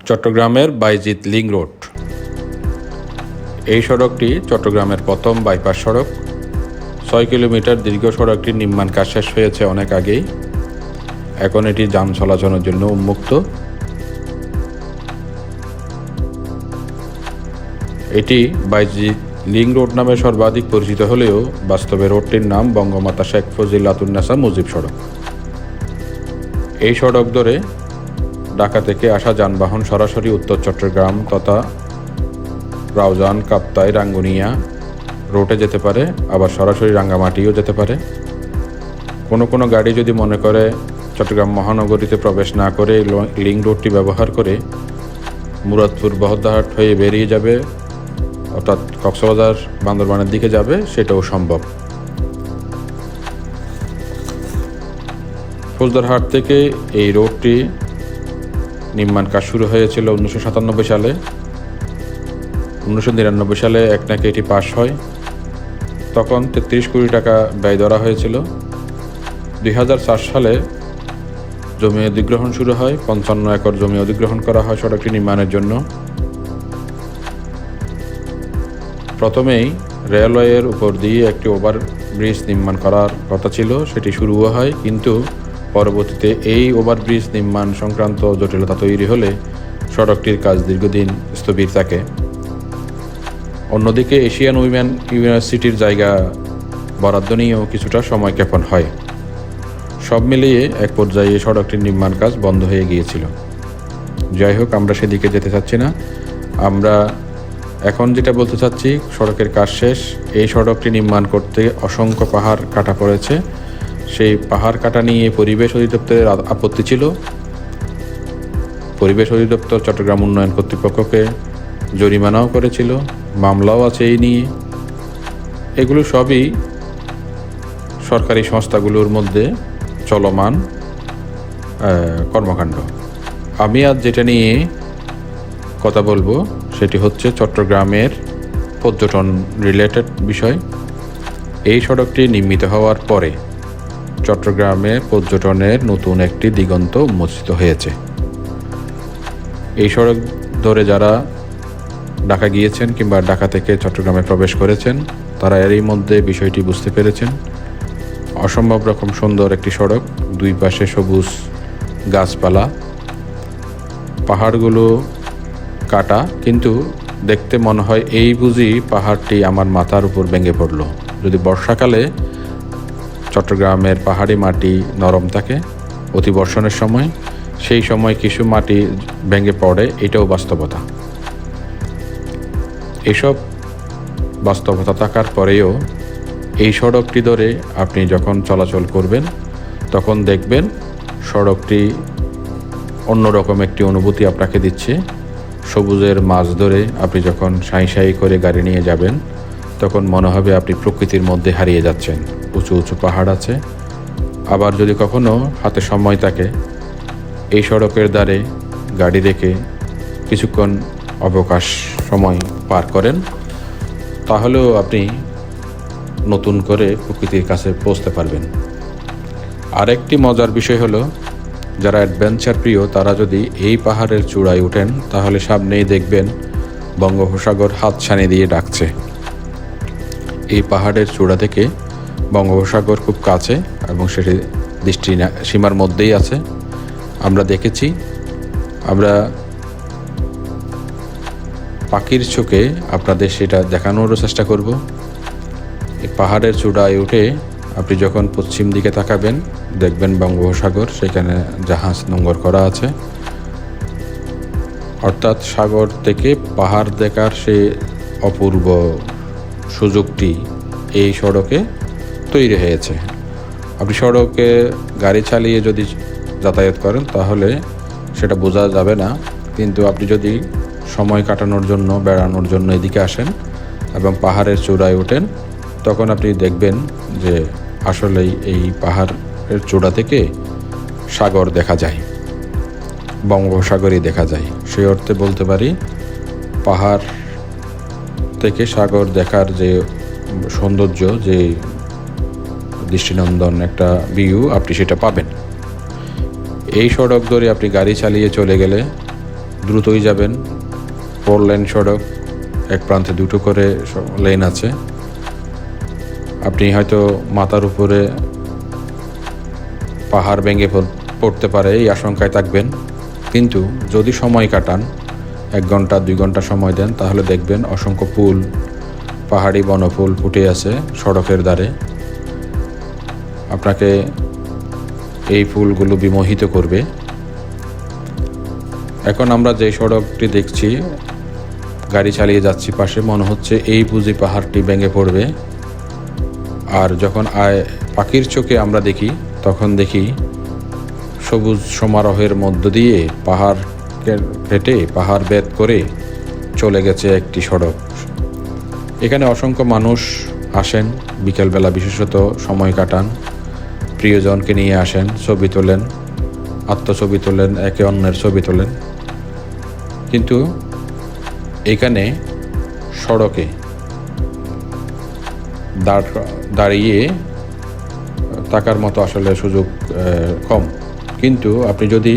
চট্টগ্রামের বাইজিৎ link road. এই সড়কটি চট্টগ্রামের প্রথম বাইপাস সড়ক। 6 কিলোমিটার দীর্ঘ সড়কটির নির্মাণ কাজ শেষ হয়েছে অনেক আগেই। এখন এটি যান চলাচলের জন্য উন্মুক্ত। এটি বাইজিৎ লিংক রোড নামে সর্বাধিক পরিচিত হলেও বাস্তবে রোডটির নাম বঙ্গমাতা শেখ ফজিলাতুন্নেসা মুজিব সড়ক। এই সড়ক ধরে ঢাকা থেকে আসা যানবাহন সরাসরি উত্তর চট্টগ্রাম তথা রাউজান, কাপ্তাই, রাঙ্গুনিয়া রোডে যেতে পারে, আবার সরাসরি রাঙ্গামাটিও যেতে পারে। কোনো গাড়ি যদি মনে করে চট্টগ্রাম মহানগরীতে প্রবেশ না করে লিংক রোডটি ব্যবহার করে মুরাদপুর, বহদ্দারহাট হয়ে বেরিয়ে যাবে, অর্থাৎ কক্সবাজার, বান্দরবানের দিকে যাবে, সেটাও সম্ভব। ফৌজদারহাট থেকে এই রোডটি নির্মাণ কাজ শুরু হয়েছিল 1997 সালে। 1999 সালে একনাকে এটি পাশ হয়। তখন 33 কোটি টাকা ব্যয় ধরা হয়েছিল। 2004 সালে জমি অধিগ্রহণ শুরু হয়। 55 একর জমি অধিগ্রহণ করা হয় সড়কটি নির্মাণের জন্য। প্রথমেই রেলওয়ের উপর দিয়ে একটি ওভারব্রিজ নির্মাণ করার কথা ছিল, সেটি শুরুও হয়, কিন্তু পরবর্তীতে এই ওভারব্রিজ নির্মাণ সংক্রান্ত জটিলতা তৈরি হলে সড়কটির কাজ দীর্ঘদিন স্থবির থাকে। অন্যদিকে এশিয়ান উইমেন ইউনিভার্সিটির জায়গা বরাদ্দ নিয়েও কিছুটা সময়ক্ষেপণ হয়। সব মিলিয়ে এক পর্যায়ে সড়কটির নির্মাণ কাজ বন্ধ হয়ে গিয়েছিল। যাই হোক, আমরা সেদিকে যেতে চাচ্ছি না। আমরা এখন যেটা বলতে চাচ্ছি, সড়কের কাজ শেষ। এই সড়কটি নির্মাণ করতে অসংখ্য পাহাড় কাটা পড়েছে। সেই পাহাড় কাটা নিয়ে পরিবেশ অধিদপ্তরের আপত্তি ছিল। পরিবেশ অধিদপ্তর চট্টগ্রাম উন্নয়ন কর্তৃপক্ষকে জরিমানাও করেছিল, মামলাও আছে এই নিয়ে। এগুলো সবই সরকারি সংস্থাগুলোর মধ্যে চলমান কর্মকাণ্ড। আমি আজ যেটা নিয়ে কথা বলবো সেটি হচ্ছে চট্টগ্রামের পর্যটন রিলেটেড বিষয়। এই সড়কটি নির্মিত হওয়ার পরে চট্টগ্রামের পর্যটনের নতুন একটি দিগন্ত উন্মোচিত হয়েছে। এই সড়ক ধরে যারা ঢাকা গিয়েছেন কিংবা ঢাকা থেকে চট্টগ্রামে প্রবেশ করেছেন, তারা এরই মধ্যে বিষয়টি বুঝতে পেরেছেন। অসম্ভব রকম সুন্দর একটি সড়ক, দুই পাশে সবুজ গাছপালা, পাহাড়গুলো কাটা, কিন্তু দেখতে মনে হয় এই বুঝি পাহাড়টি আমার মাথার উপর ভেঙে পড়ল। যদি বর্ষাকালে চট্টগ্রামের পাহাড়ি মাটি নরম থাকে অতিবর্ষণের সময়, সেই সময় কিছু মাটি ভেঙে পড়ে, এটাও বাস্তবতা। এসব বাস্তবতা থাকার পরেও এই সড়কটি ধরে আপনি যখন চলাচল করবেন তখন দেখবেন সড়কটি অন্যরকম একটি অনুভূতি আপনাকে দিচ্ছে। সবুজের মাঝ ধরে আপনি যখন সাঁই সাঁই করে গাড়ি নিয়ে যাবেন তখন মনে হবে আপনি প্রকৃতির মধ্যে হারিয়ে যাচ্ছেন। উঁচু উঁচু পাহাড় আছে। আবার যদি কখনো হাতে সময় থাকে, এই সড়কের ধারে গাড়ি রেখে কিছুক্ষণ অবকাশ সময় পার করেন, তাহলেও আপনি নতুন করে প্রকৃতির কাছে পৌঁছতে পারবেন। আরেকটি মজার বিষয় হলো, যারা অ্যাডভেঞ্চার প্রিয় তারা যদি এই পাহাড়ের চূড়ায় ওঠেন তাহলে সামনেই দেখবেন বঙ্গোপসাগর হাতছানি দিয়ে ডাকছে। এই পাহাড়ের চূড়া থেকে বঙ্গোপসাগর খুব কাছে এবং সেটি দৃষ্টি সীমার মধ্যেই আছে। আমরা দেখেছি, আমরা পাখির চোখে আপনাদের সেটা দেখানোরও চেষ্টা করব। এই পাহাড়ের চূড়ায় উঠে আপনি যখন পশ্চিম দিকে তাকাবেন দেখবেন বঙ্গোপসাগর, সেখানে জাহাজ নোঙর করা আছে। অর্থাৎ সাগর থেকে পাহাড় দেখার সে অপূর্ব সুযোগটি এই সড়কে তৈরি হয়েছে। আপনি সড়কে গাড়ি চালিয়ে যদি যাতায়াত করেন তাহলে সেটা বোঝা যাবে না, কিন্তু আপনি যদি সময় কাটানোর জন্য, বেড়ানোর জন্য এদিকে আসেন এবং পাহাড়ের চূড়ায় ওঠেন, তখন আপনি দেখবেন যে আসলেই এই পাহাড়ের চূড়া থেকে সাগর দেখা যায়, বঙ্গোপসাগরই দেখা যায়। সেই অর্থে বলতে পারি পাহাড় থেকে সাগর দেখার যে সৌন্দর্য, যে দৃষ্টিনন্দন একটা ভিউ আপনি সেটা পাবেন। এই সড়ক ধরে আপনি গাড়ি চালিয়ে চলে গেলে দ্রুতই যাবেন। 4 লেন সড়ক, এক প্রান্তে 2টো করে লেন আছে। আপনি হয়তো মাথার উপরে পাহাড় ভেঙে পড়তে পারে এই আশঙ্কায় থাকবেন, কিন্তু যদি সময় কাটান, 1 ঘন্টা 2 ঘন্টা সময় দেন, তাহলে দেখবেন অসংখ্য ফুল, পাহাড়ি বনফুল ফুটে আছে সড়কের ধারে। আপনাকে এই ফুলগুলো বিমোহিত করবে। এখন আমরা যে সড়কটি দেখছি, গাড়ি চালিয়ে যাচ্ছি পাশে, মনে হচ্ছে এই বুঝি পাহাড়টি ভেঙে পড়বে। আর যখন পাখির চোখে আমরা দেখি, তখন দেখি সবুজ সমারোহের মধ্য দিয়ে পাহাড় কেটে, পাহাড় ভেদ করে চলে গেছে একটি সড়ক। এখানে অসংখ্য মানুষ আসেন বিকেলবেলা, বিশেষত সময় কাটান, প্রিয়জনকে নিয়ে আসেন, ছবি তোলেন, আত্মছবি তোলেন, একে অন্যের ছবি তোলেন। কিন্তু এখানে সড়কে দাঁড়িয়ে থাকার মতো আসলে সুযোগ কম। কিন্তু আপনি যদি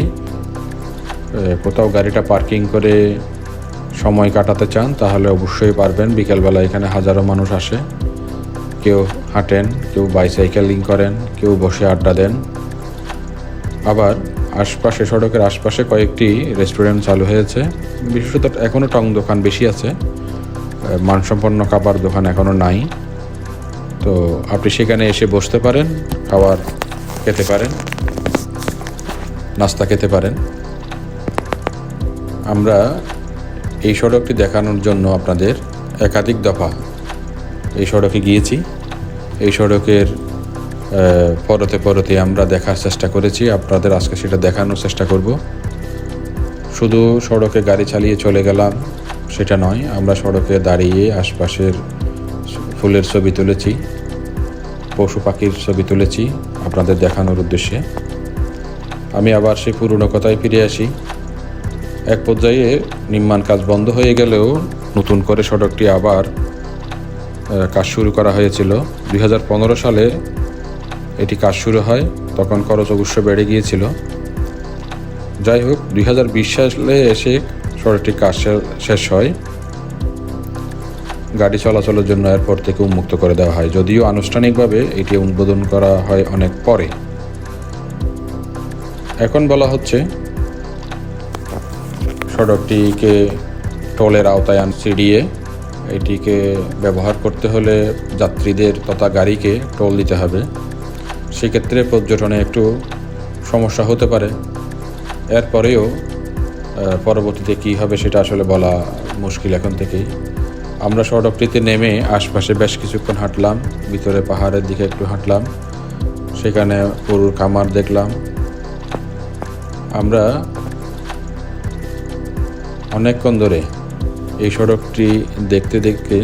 কোথাও গাড়িটা পার্কিং করে সময় কাটাতে চান, তাহলে অবশ্যই পারবেন। বিকেলবেলা এখানে হাজারো মানুষ আসে, কেউ হাঁটেন, কেউ বাইসাইকেলিং করেন, কেউ বসে আড্ডা দেন। আবার আশপাশে, সড়কের আশপাশে কয়েকটি রেস্টুরেন্ট চালু হয়েছে। বিশেষত এখনও টং দোকান বেশি আছে, মানসম্পন্ন খাবার দোকান এখনও নাই। তো আপনি সেখানে এসে বসতে পারেন, খাবার খেতে পারেন, নাস্তা খেতে পারেন। আমরা এই সড়কটি দেখানোর জন্য আপনাদের একাধিক দফা এই সড়কে গিয়েছি। এই সড়কের পরতে পরতে আমরা দেখার চেষ্টা করেছি, আপনাদের আজকে সেটা দেখানোর চেষ্টা করব। শুধু সড়কে গাড়ি চালিয়ে চলে গেলাম সেটা নয়, আমরা সড়কে দাঁড়িয়ে আশপাশের ফুলের ছবি তুলেছি, পশু পাখির ছবি তুলেছি আপনাদের দেখানোর উদ্দেশ্যে। আমি আবার সেই পুরনো কথায় ফিরে আসি। এক পর্যায়ে নির্মাণ কাজ বন্ধ হয়ে গেলেও নতুন করে সড়কটি আবার কাজ শুরু করা হয়েছিল। 2015 সালে এটি কাজ শুরু হয়, তখন খরচ অবশ্য বেড়ে গিয়েছিল। যাই হোক, 2020 সালে এসে সড়কটির কাজ শেষ হয়, গাড়ি চলাচলের জন্য এরপর থেকে উন্মুক্ত করে দেওয়া হয়, যদিও আনুষ্ঠানিকভাবে এটি উদ্বোধন করা হয় অনেক পরে। এখন বলা হচ্ছে সড়কটিকে টোলের আওতায় CDA, এটিকে ব্যবহার করতে হলে যাত্রীদের তথা গাড়িকে টোল দিতে হবে। সেক্ষেত্রে পর্যটনে একটু সমস্যা হতে পারে। এরপরেও পরবর্তীতে কী হবে সেটা আসলে বলা মুশকিল এখন থেকেই। আমরা সড়কটিতে নেমে আশপাশে বেশ কিছুক্ষণ হাঁটলাম, ভিতরে পাহাড়ের দিকে একটু হাঁটলাম, সেখানে গরুর খামার দেখলাম। আমরা অনেকক্ষণ ধরে এই সড়কটি দেখতে দেখতে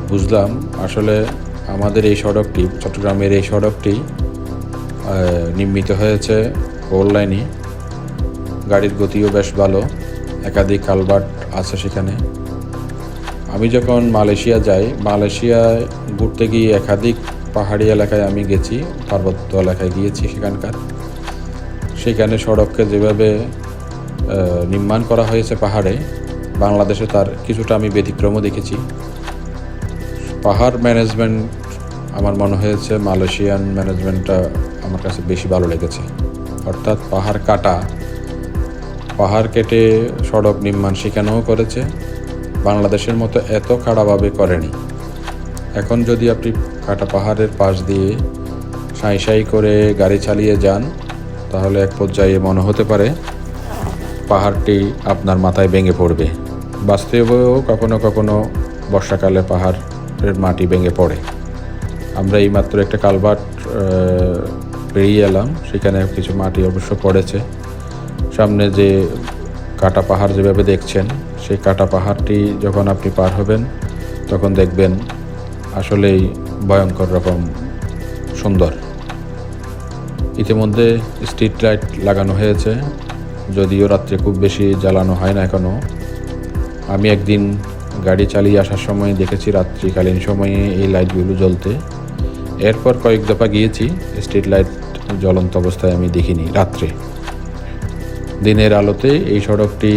বুঝলাম আসলে আমাদের এই সড়কটি, চট্টগ্রামের এই সড়কটি নির্মিত হয়েছে 4 লাইনে। গাড়ির গতিও বেশ ভালো, একাধিক কালভার্ট আছে সেখানে। আমি যখন মালয়েশিয়া যাই, মালয়েশিয়ায় ঘুরতে গিয়ে একাধিক পাহাড়ি এলাকায় আমি গেছি, পার্বত্য এলাকায় গিয়েছি। সেখানে সড়ককে যেভাবে নির্মাণ করা হয়েছে পাহাড়ে, বাংলাদেশে তার কিছুটা আমি ব্যতিক্রমও দেখেছি। পাহাড় ম্যানেজমেন্ট আমার মনে হয়েছে মালয়েশিয়ান ম্যানেজমেন্টটা আমার কাছে বেশি ভালো লেগেছে। অর্থাৎ পাহাড় কেটে সড়ক নির্মাণ সেখানেও করেছে, বাংলাদেশের মতো এত খাড়াভাবে করেনি। এখন যদি আপনি কাটা পাহাড়ের পাশ দিয়ে সাঁই সাঁই করে গাড়ি চালিয়ে যান, তাহলে এক পর্যায়ে মনে হতে পারে পাহাড়টি আপনার মাথায় ভেঙে পড়বে। বাস্তবেও কখনো কখনো বর্ষাকালে পাহাড়ের মাটি ভেঙে পড়ে। আমরা এইমাত্র একটা কালভার্ট পেরিয়ে এলাম, সেখানে কিছু মাটি অবশ্য পড়েছে। সামনে যে কাটা পাহাড় যেভাবে দেখছেন, সেই কাটা পাহাড়টি যখন আপনি পার হবেন, তখন দেখবেন আসলেই ভয়ঙ্কর রকম সুন্দর। ইতিমধ্যে স্ট্রিট লাইট লাগানো হয়েছে, যদিও রাত্রে খুব বেশি জ্বালানো হয় না এখনও। আমি একদিন গাড়ি চালিয়ে আসার সময় দেখেছি রাত্রিকালীন সময়ে এই লাইটগুলো জ্বলতে। এরপর কয়েক দফা গিয়েছি, স্ট্রিট লাইট জ্বলন্ত অবস্থায় আমি দেখিনি রাত্রে। দিনের আলোতে এই সড়কটি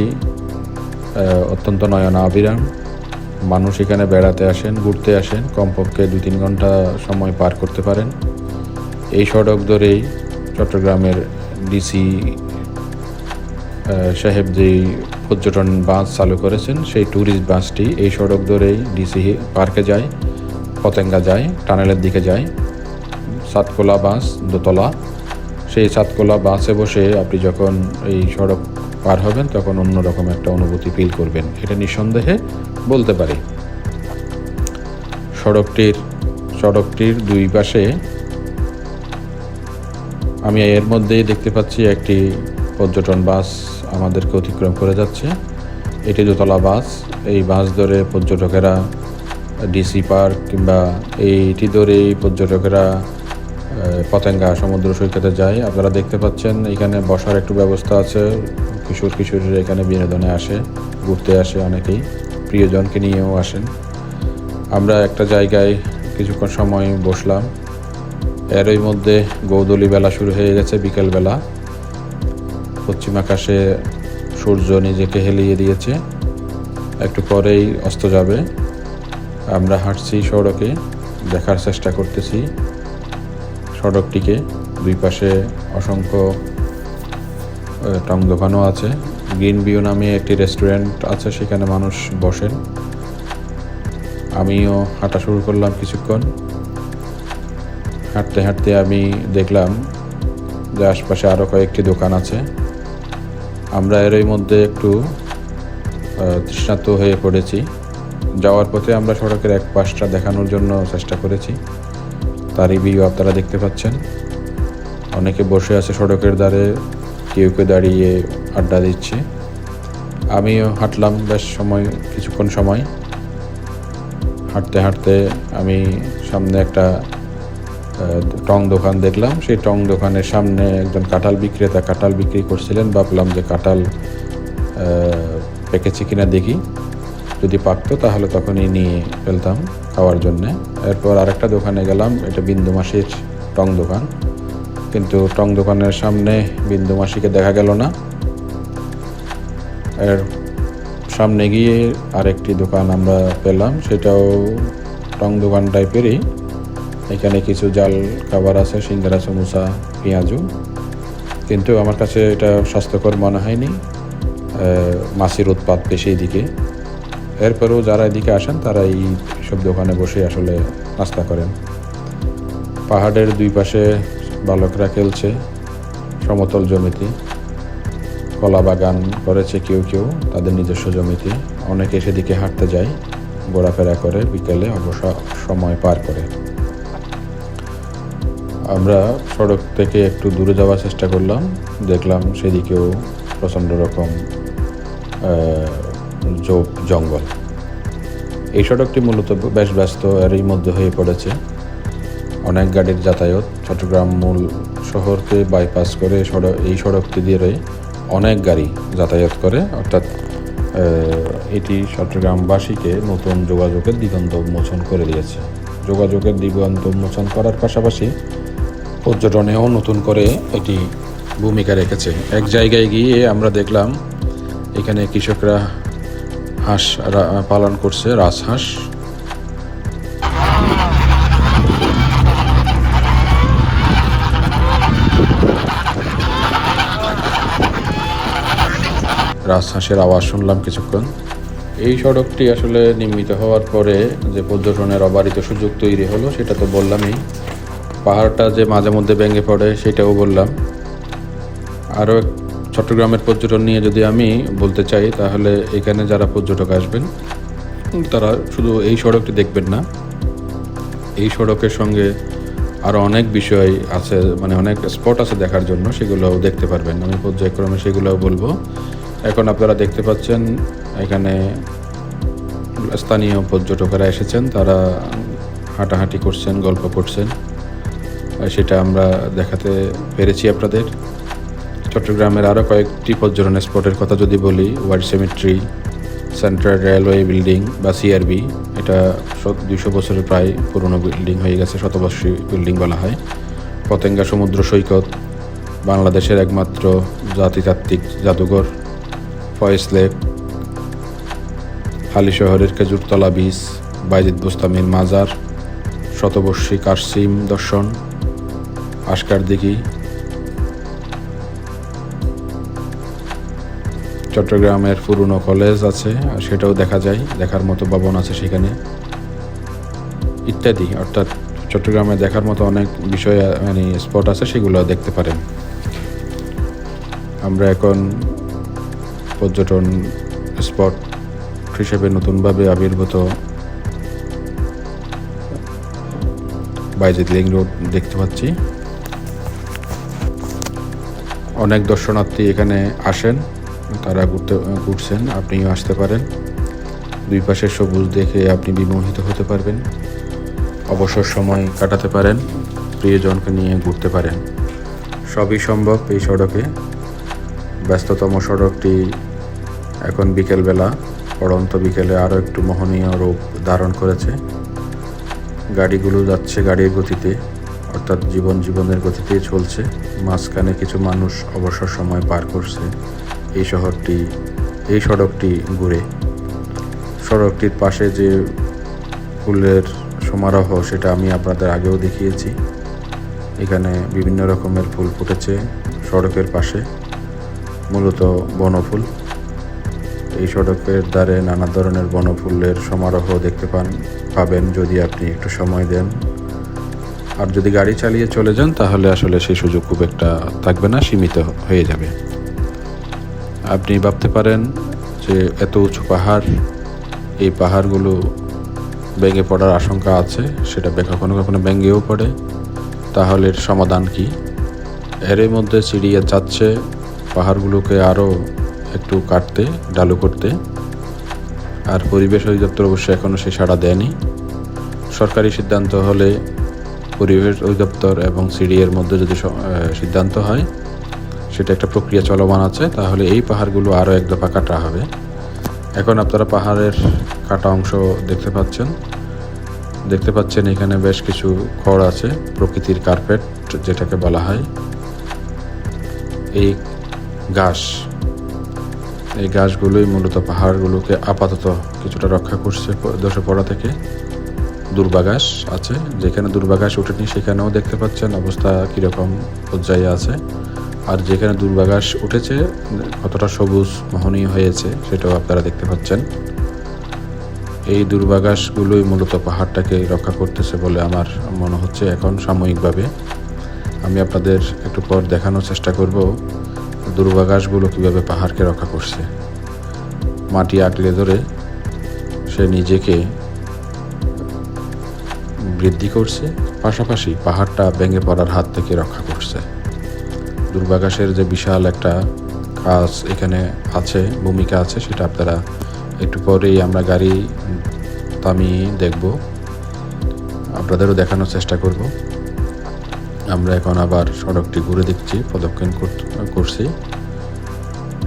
অত্যন্ত নয়নাভিরাম। মানুষ এখানে বেড়াতে আসেন, ঘুরতে আসেন, কমপক্ষে 2-3 ঘন্টা সময় পার করতে পারেন। এই সড়ক ধরেই চট্টগ্রামের ডিসি সাহেব যেই পর্যটন বাস চালু করেছেন, সেই ট্যুরিস্ট বাসটি এই সড়ক ধরেই ডিসি পার্কে যায়, পতেঙ্গা যায়, টানেলের দিকে যায়। সাতকোলা বাস, দোতলা। সেই সাতকোলা বাসে বসে আপনি যখন এই সড়ক পার হবেন তখন অন্যরকম একটা অনুভূতি ফিল করবেন, এটা নিঃসন্দেহে বলতে পারি। সড়কটির দুই পাশে আমি এর মধ্যেই দেখতে পাচ্ছি একটি পর্যটন বাস আমাদেরকে অতিক্রম করে যাচ্ছে। এটি দোতলা বাস। এই বাস ধরে পর্যটকেরা ডিসি পার্ক কিংবা এইটি ধরেই পর্যটকেরা পতেঙ্গা সমুদ্র সৈকতে যায়। আপনারা দেখতে পাচ্ছেন এখানে বসার একটু ব্যবস্থা আছে। কিশোরীরা এখানে বিনোদনে আসে, ঘুরতে আসে, অনেকেই প্রিয়জনকে নিয়েও আসেন। আমরা একটা জায়গায় কিছুক্ষণ সময় বসলাম। এরই মধ্যে গৌদলি বেলা শুরু হয়ে গেছে, বিকেলবেলা। পশ্চিম আকাশে সূর্য নিজেকে হেলিয়ে দিয়েছে, একটু পরেই অস্ত যাবে। আমরা হাঁটছি সড়কে, দেখার চেষ্টা করতেছি সড়কটিকে। দুই পাশে অসংখ্য টং দোকানও আছে। গ্রিন ভিউ নামে একটি রেস্টুরেন্ট আছে, সেখানে মানুষ বসেন। আমিও হাঁটা শুরু করলাম কিছুক্ষণ। হাঁটতে হাঁটতে আমি দেখলাম যে আশপাশে আরও কয়েকটি দোকান আছে। আমরা এরই মধ্যে একটু তৃষ্ণার্ত হয়ে পড়েছি। যাওয়ার পথে আমরা সড়কের এক পাশটা দেখানোর জন্য চেষ্টা করেছি। তারই ভিউ আপনারা দেখতে পাচ্ছেন। অনেকে বসে আছে সড়কের ধারে, কেউ কেউ দাঁড়িয়ে আড্ডা দিচ্ছে। আমিও হাঁটলাম বেশ কিছুক্ষণ সময়। হাঁটতে হাঁটতে আমি সামনে একটা টং দোকান দেখলাম। সেই টং দোকানের সামনে একজন কাঁঠাল বিক্রেতা কাঁঠাল বিক্রি করছিলেন। ভাবলাম যে কাঁঠাল পেকেছে কিনা দেখি, যদি পাকতো তাহলে তখনই নিয়ে ফেলতাম খাওয়ার জন্যে। এরপর আরেকটা দোকানে গেলাম, এটা বিন্দু মাসির টং দোকান, কিন্তু টং দোকানের সামনে বিন্দু মাসিকে দেখা গেল না। এর সামনে গিয়ে আরেকটি দোকান আমরা পেলাম, সেটাও টং দোকান টাইপেরই। এখানে কিছু জাল খাবার আছে, সিঙ্গারা, সমোসা, পেঁয়াজু, কিন্তু আমার কাছে এটা স্বাস্থ্যকর মনে হয়নি। মাছের উৎপাদ বেশি এদিকে। এরপরেও যারা এদিকে আসেন তারা এই সব দোকানে বসে আসলে নাস্তা করেন। পাহাড়ের দুই পাশে বালকরা খেলছে সমতল জমিতে। কলা বাগান করেছে কেউ কেউ তাদের নিজস্ব জমিতে। অনেকে সেদিকে হাঁটতে যায়, ঘোরাফেরা করে, বিকেলে অবসর সময় পার করে। আমরা সড়ক থেকে একটু দূরে যাওয়ার চেষ্টা করলাম, দেখলাম সেদিকেও প্রচণ্ড রকম জঙ্গল। এই সড়কটি মূলত বেশ ব্যস্ত, এরই মধ্যে হয়ে পড়েছে। অনেক গাড়ির যাতায়াত। চট্টগ্রাম মূল শহরকে বাইপাস করে এই সড়কটি দিয়ে অনেক গাড়ি যাতায়াত করে, অর্থাৎ এটি চট্টগ্রামবাসীকে নতুন যোগাযোগের দিগন্ত উন্মোচন করে দিয়েছে। যোগাযোগের দিগন্ত উন্মোচন করার পাশাপাশি পর্যটনেও নতুন করে এটি ভূমিকা রেখেছে। এক জায়গায় গিয়ে আমরা দেখলাম এখানে কৃষকরা হাঁস পালন করছে, রাজহাঁস। রাজহাঁসের আওয়াজ শুনলাম কিছুক্ষণ। এই সড়কটি আসলে নির্মিত হওয়ার পরে যে পর্যটনের অবারিত সুযোগ তৈরি হলো সেটা তো বললামই। পাহাড়টা যে মাঝে মধ্যে ভেঙে পড়ে সেটাও বললাম। আরও চট্টগ্রামের পর্যটন নিয়ে যদি আমি বলতে চাই, তাহলে এখানে যারা পর্যটক আসবেন তারা শুধু এই সড়কটি দেখবেন না, এই সড়কের সঙ্গে আরও অনেক বিষয় আছে, মানে অনেক স্পট আছে দেখার জন্য, সেগুলোও দেখতে পারবেন। আমি পর্যায়ক্রমে সেগুলোও বলবো। এখন আপনারা দেখতে পাচ্ছেন এখানে স্থানীয় পর্যটকেরা এসেছেন, তারা হাঁটাহাঁটি করছেন, গল্প করছেন, সেটা আমরা দেখাতে পেরেছি আপনাদের। চট্টগ্রামের আরও কয়েকটি পর্যটন স্পটের কথা যদি বলি, wild symmetry, central railway building বা সিআরবি, এটা 200 বছরের প্রায় পুরনো বিল্ডিং হয়ে গেছে, শতবর্ষী বিল্ডিং বলা হয়। পতেঙ্গা সমুদ্র সৈকত, বাংলাদেশের একমাত্র জাতিতাত্ত্বিক জাদুঘর ফয়েজ লেক, হালিশহরের খেজুরতলা বীচ, বাইজিদ বোস্তামির মাজার, শতবর্ষী কাসিম দর্শন, আশকার দিঘি, চট্টগ্রামের পুরনো কলেজ আছে, সেটাও দেখা যায়, দেখার মতো ভবন আছে সেখানে ইত্যাদি। অর্থাৎ চট্টগ্রামে দেখার মতো অনেক বিষয় স্পট আছে, সেগুলো দেখতে পারেন। আমরা এখন পর্যটন স্পট হিসেবে নতুনভাবে আবির্ভূত বাইজিদ লিংক রোড দেখতে পাচ্ছি। অনেক দর্শনার্থী এখানে আসেন, তারা ঘুরছেন, আপনিও আসতে পারেন। দুই পাশের সবুজ দেখে আপনি বিমোহিত হতে পারবেন, অবসর সময় কাটাতে পারেন, প্রিয়জনকে নিয়ে ঘুরতে পারেন। সবই সম্ভব এই সড়কে। ব্যস্ততম সড়কটি এখন বিকেলবেলা, পড়ন্ত বিকেলে আরও একটু মোহনীয় রূপ ধারণ করেছে। গাড়িগুলো যাচ্ছে গাড়ির গতিতে, অর্থাৎ জীবনের গতিতেই চলছে। মাঝখানে কিছু মানুষ অবসর সময় পার করছে এই সড়কটি ঘুরে। সড়কটির পাশে যে ফুলের সমারোহ, সেটা আমি আপনাদের আগেও দেখিয়েছি। এখানে বিভিন্ন রকমের ফুল ফুটেছে সড়কের পাশে, মূলত বনফুল। এই সড়কের ধারে নানা ধরনের বনফুলের সমারোহ দেখতে পাবেন যদি আপনি একটু সময় দেন। আর যদি গাড়ি চালিয়ে চলে যান তাহলে আসলে সেই সুযোগ খুব একটা থাকবে না, সীমিত হয়ে যাবে। আপনি ভাবতে পারেন যে এত উঁচু পাহাড়, এই পাহাড়গুলো ভেঙে পড়ার আশঙ্কা আছে, সেটা কখনো কখনো ভেঙেও পড়ে, তাহলে এর সমাধান কি? এর মধ্যে সিঁড়িয়ে যাচ্ছে পাহাড়গুলোকে আরও একটু কাটতে, ঢালু করতে। আর পরিবেশ অধিদপ্তর অবশ্যই এখনও সেই সাড়া দেয়নি। সরকারি সিদ্ধান্ত হলে পরিবেশ অধিদপ্তর এবং সিডিএর মধ্যে যদি সিদ্ধান্ত হয়, সেটা একটা প্রক্রিয়া চলমান আছে, তাহলে এই পাহাড়গুলো আরও এক দফা কাটা হবে। এখন আপনারা পাহাড়ের কাটা অংশ দেখতে পাচ্ছেন এখানে বেশ কিছু খড় আছে, প্রকৃতির কার্পেট যেটাকে বলা হয়। এই ঘাসগুলোই মূলত পাহাড়গুলোকে আপাতত কিছুটা রক্ষা করছে ধসে পড়া থেকে। দুর্বাঘাস আছে, যেখানে দুর্বাঘাস ওঠেনি সেখানেও দেখতে পাচ্ছেন অবস্থা কীরকম পর্যায়ে আছে। আর যেখানে দুর্বাঘাস উঠেছে কতটা সবুজ মোহনীয় হয়েছে সেটাও আপনারা দেখতে পাচ্ছেন। এই দুর্বাঘাসগুলোই মূলত পাহাড়টাকে রক্ষা করতেছে বলে আমার মনে হচ্ছে এখন সাময়িকভাবে। আমি আপনাদের একটু পর দেখানোর চেষ্টা করব দুর্বাঘাসগুলো কীভাবে পাহাড়কে রক্ষা করছে। মাটি আঁকড়ে ধরে সে নিজেকে বৃদ্ধি করছে, পাশাপাশি পাহাড়টা ভেঙে পড়ার হাত থেকে রক্ষা করছে। দুর্বাঘাসের যে বিশাল একটা কাজ এখানে আছে, ভূমিকা আছে, সেটা আপনারা একটু পরেই আমরা গাড়ি থামিয়ে দেখব, আপনাদেরও দেখানোর চেষ্টা করব। আমরা এখন আবার সড়কটি ঘুরে দেখছি, প্রদক্ষিণ করছি।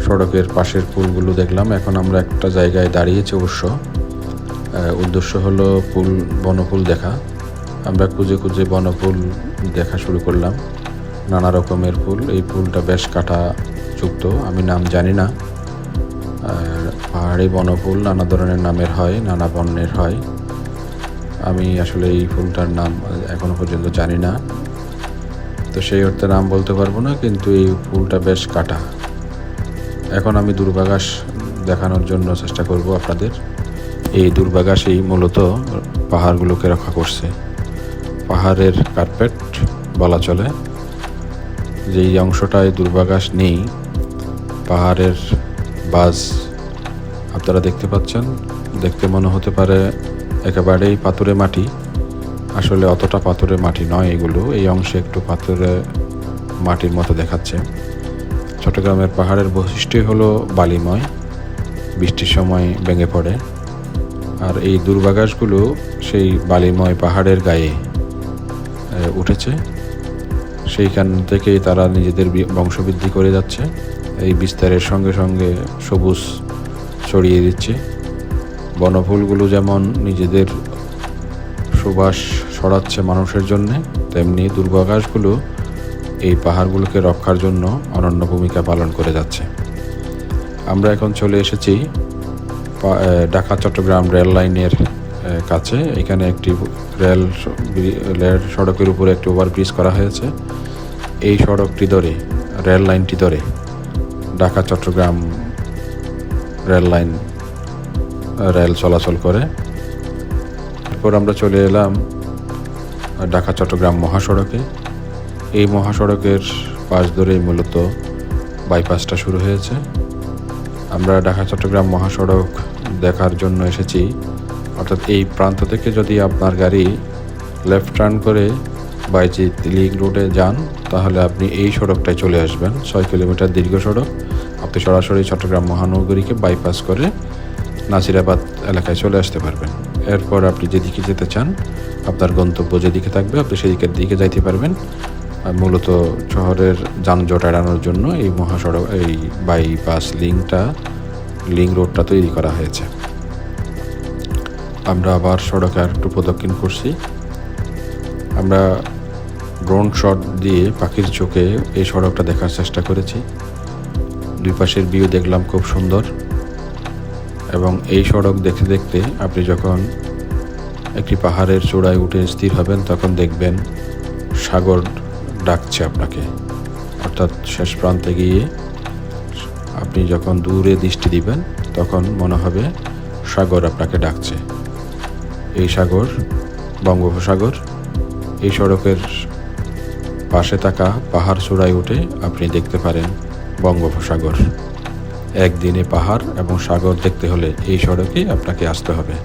সড়কের পাশের ফুলগুলো দেখলাম। এখন আমরা একটা জায়গায় দাঁড়িয়েছি, অবশ্য উদ্দেশ্য হলো বনফুল দেখা। আমরা খুঁজে খুঁজে বনফুল দেখা শুরু করলাম, নানা রকমের ফুল। এই ফুলটা বেশ কাঁটাযুক্ত, আমি নাম জানি না। পাহাড়ি বনফুল নানা ধরনের নামের হয়, নানা বর্ণের হয়। আমি আসলে এই ফুলটার নাম এখনো পর্যন্ত জানি না, তো সেই অর্থে নাম বলতে পারবো না, কিন্তু এই ফুলটা বেশ কাঁটা। এখন আমি দুর্বাঘাস দেখানোর জন্য চেষ্টা করব আপনাদের। এই দুর্বাঘাসই মূলত পাহাড়গুলোকে রক্ষা করছে। পাহাড়ের কার্পেট বলা চলে। যেই অংশটায় দুর্বাঘাস নেই, পাহাড়ের বাজ আপনারা দেখতে পাচ্ছেন। দেখতে মনে হতে পারে একেবারেই পাথুরে মাটি, আসলে অতটা পাথুরে মাটি নয় এগুলো। এই অংশে একটু পাথুরে মাটির মতো দেখাচ্ছে। চট্টগ্রামের পাহাড়ের বৈশিষ্ট্যই হলো বালিময়, বৃষ্টির সময় ভেঙে পড়ে। আর এই দুর্বাঘাসগুলো সেই বালিময় পাহাড়ের গায়ে উঠেছে, সেইখান থেকেই তারা নিজেদের বংশবৃদ্ধি করে যাচ্ছে। এই বিস্তারের সঙ্গে সঙ্গে সবুজ ছড়িয়ে দিচ্ছে। বনফুলগুলো যেমন নিজেদের সুবাস ছড়াচ্ছে মানুষের জন্যে, তেমনি দুর্বাঘাসগুলো এই পাহাড়গুলোকে রক্ষার জন্য অনন্য ভূমিকা পালন করে যাচ্ছে। আমরা এখন চলে এসেছি ঢাকা চট্টগ্রাম রেল লাইনের কাছে। এখানে একটি রেল সড়কের উপরে একটি ওভারব্রিজ করা হয়েছে। এই সড়কটি ধরে, রেল লাইনটি ধরে ঢাকা চট্টগ্রাম রেল চলাচল করে। এরপর আমরা চলে এলাম ঢাকা চট্টগ্রাম মহাসড়কে। এই মহাসড়কের পাশ ধরেই মূলত বাইপাসটা শুরু হয়েছে। আমরা ঢাকা চট্টগ্রাম মহাসড়ক দেখার জন্য এসেছি, অর্থাৎ এই প্রান্ত থেকে যদি আপনার গাড়ি লেফট টার্ন করে বাইজিৎ লিংক রোডে যান, তাহলে আপনি এই সড়কটায় চলে আসবেন। 6 কিলোমিটার দীর্ঘ সড়ক। আপনি সরাসরি চট্টগ্রাম মহানগরীকে বাইপাস করে নাসিরাবাদ এলাকায় চলে আসতে পারবেন। এরপর আপনি যেদিকে যেতে চান, আপনার গন্তব্য যেদিকে থাকবে আপনি সেদিকের দিকে যাইতে পারবেন। মূলত শহরের যানজট এড়ানোর জন্য এই মহাসড়ক, এই বাইপাস লিংক রোডটা তৈরি করা হয়েছে। আমরা আবার সড়কে আর একটু প্রদক্ষিণ করছি। আমরা ড্রোন শট দিয়ে পাখির চোখে এই সড়কটা দেখার চেষ্টা করেছি। দুই পাশের ভিউ দেখলাম খুব সুন্দর। এবং এই সড়ক দেখতে দেখতে আপনি যখন একটি পাহাড়ের চূড়ায় উঠে স্থির হবেন, তখন দেখবেন সাগর ডাকছে আপনাকে। অর্থাৎ শেষ প্রান্তে গিয়ে আপনি যখন দূরে দৃষ্টি দিবেন, তখন মনে হবে সাগর আপনাকে ডাকছে। এই সাগর বঙ্গোপসাগর। এই সড়কের পাশে থাকা পাহাড় চূড়ায় উঠে আপনি দেখতে পারেন বঙ্গোপসাগর। একদিনে পাহাড় এবং সাগর দেখতে হলে এই সড়কে আপনাকে আসতে হবে।